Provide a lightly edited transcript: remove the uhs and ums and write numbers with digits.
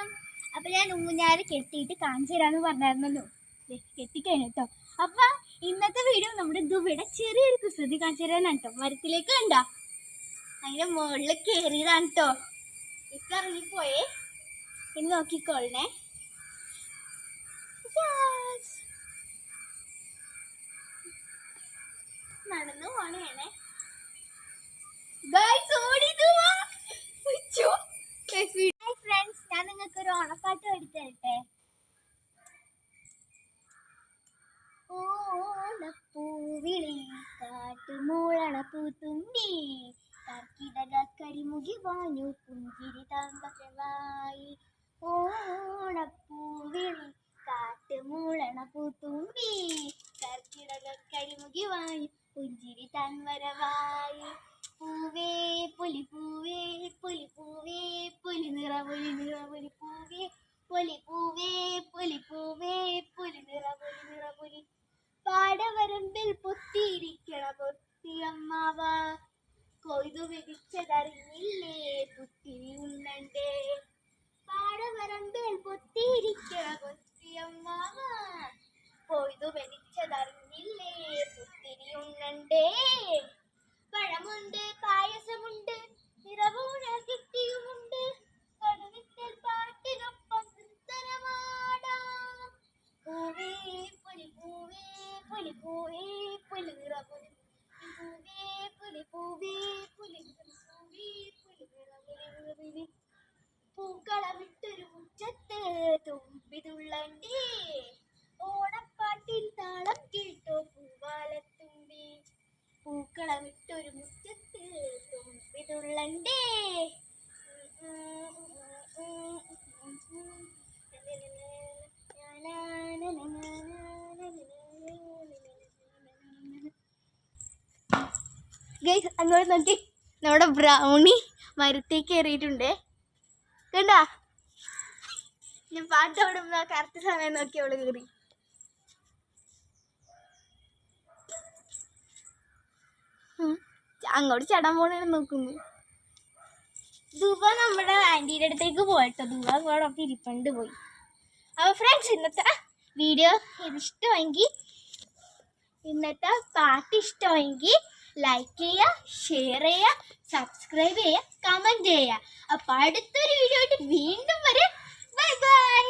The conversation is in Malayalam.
കാരണം അപ്പം ഞാൻ ഊഞ്ഞാല് കെട്ടിയിട്ട് കാണിച്ചു തരാമെന്ന് പറഞ്ഞായിരുന്നല്ലോ, കെട്ടിക്കഴിഞ്ഞു കേട്ടോ. അപ്പം ഇന്നത്തെ വീഡിയോ നമ്മുടെ ദുബൈയുടെ ചെറിയൊരു കുസൃതി കാണിച്ചു തരാനാണ് കേട്ടോ. മരത്തിലേക്ക് കണ്ടോ, അതിൻ്റെ മുകളിൽ കയറിയതാണ് കേട്ടോ. ഇപ്പം ഇറങ്ങിപ്പോയേ, ഇനി നോക്കിക്കോളണേ. നടന്നു പോണേണേ ഫ്രണ്ട്സ്. ഞാൻ നിങ്ങൾക്ക് ഒരു ഓണപ്പാട്ട് എടുത്തരട്ടെ. ഓണപ്പൂവിളി കാട്ടുമൂളണ പൂത്തുമ്പി കർക്കിടക കരിമുകി വാഞ്ഞു പുഞ്ചിരി തമ്പകവായി. ഓണപ്പൂവിളി കാട്ടുമൂളണ പൂത്തുമ്പി കർക്കിടക കരിമുകി വാഞ്ഞു പുഞ്ചിരി തൻവരവായി. പൂവേ പുലിപ്പൂവേ പുലിപ്പൂവേ പുലി നിറ പുലി നിറ പുലിപ്പൂവേ പുലിപ്പൂവേ പുലിപ്പൂവേ പുലി നിറ പുലി നിറ പുലി. പാടവരമ്പിൽ പൊത്തിയിരിക്കണ പൊത്തിയമ്മാവ കൊയ്തു വിധിച്ചതറിഞ്ഞില്ലേ പുത്തിരി ഉണ്ണണ്ടേ. പാടവരമ്പിൽ പൊത്തിയിരിക്കണ പൊത്തിയമ്മാവ കൊയ്തു വിധിച്ചതറിഞ്ഞില്ലേ പുത്തിരി ഉണ്ണണ്ടേ. പഴമുണ്ട് പായസമുണ്ട് നിറവൂണ കിട്ടിയുമുണ്ട് കടുവിത്തൽ പാട്ടിനൊപ്പം നൃത്തനമാടാം. പൂവേ പുലിപ്പൂവേ പുലിപ്പൂവേ പുലി നിറ പുലി പൂവേ പുലിപ്പൂവേ പുലി പൂവേ പുലി നിറ പുലി പുലി. പൂക്കളമിട്ടൊരു മുറ്റത്ത് തുമ്പിതുള്ളണ്ടേ ഓണപ്പാട്ടിൽ താളം കേട്ടോ പൂവാലത്തുമ്പി. പൂക്കളമിട്ടൊരു മുറ്റത്ത് തുമ്പിതുള്ളണ്ടേ. ഗൈസ് അങ്ങോട്ട് നോക്കി, നമ്മുടെ ബ്രൗണി മരത്തേക്ക് കയറിയിട്ടുണ്ട് കണ്ടാ. ഞാൻ പാട്ട് ഓടുമ്പോ കറക്റ്റ് സമയം നോക്കി അവള് കയറി. അങ്ങോട്ട് ചടാൻ പോണേന്ന് നോക്കുന്നു. ദുബ നമ്മുടെ ആൻറ്റീൻ്റെ അടുത്തേക്ക് പോയിട്ടോ. ദുബ അങ്ങോട്ടൊക്കെ ഇരിപ്പണ്ട് പോയി. അപ്പോൾ ഫ്രണ്ട്സ്, ഇന്നത്തെ വീഡിയോ ഇഷ്ടമെങ്കിൽ, ഇന്നത്തെ പാട്ട് ഇഷ്ടമെങ്കിൽ ലൈക്ക് ചെയ്യുക, ഷെയർ ചെയ്യുക, സബ്സ്ക്രൈബ് ചെയ്യുക, കമൻറ്റ് ചെയ്യുക. അപ്പോൾ അടുത്തൊരു വീഡിയോ ആയിട്ട് വീണ്ടും വരെ. Bye bye.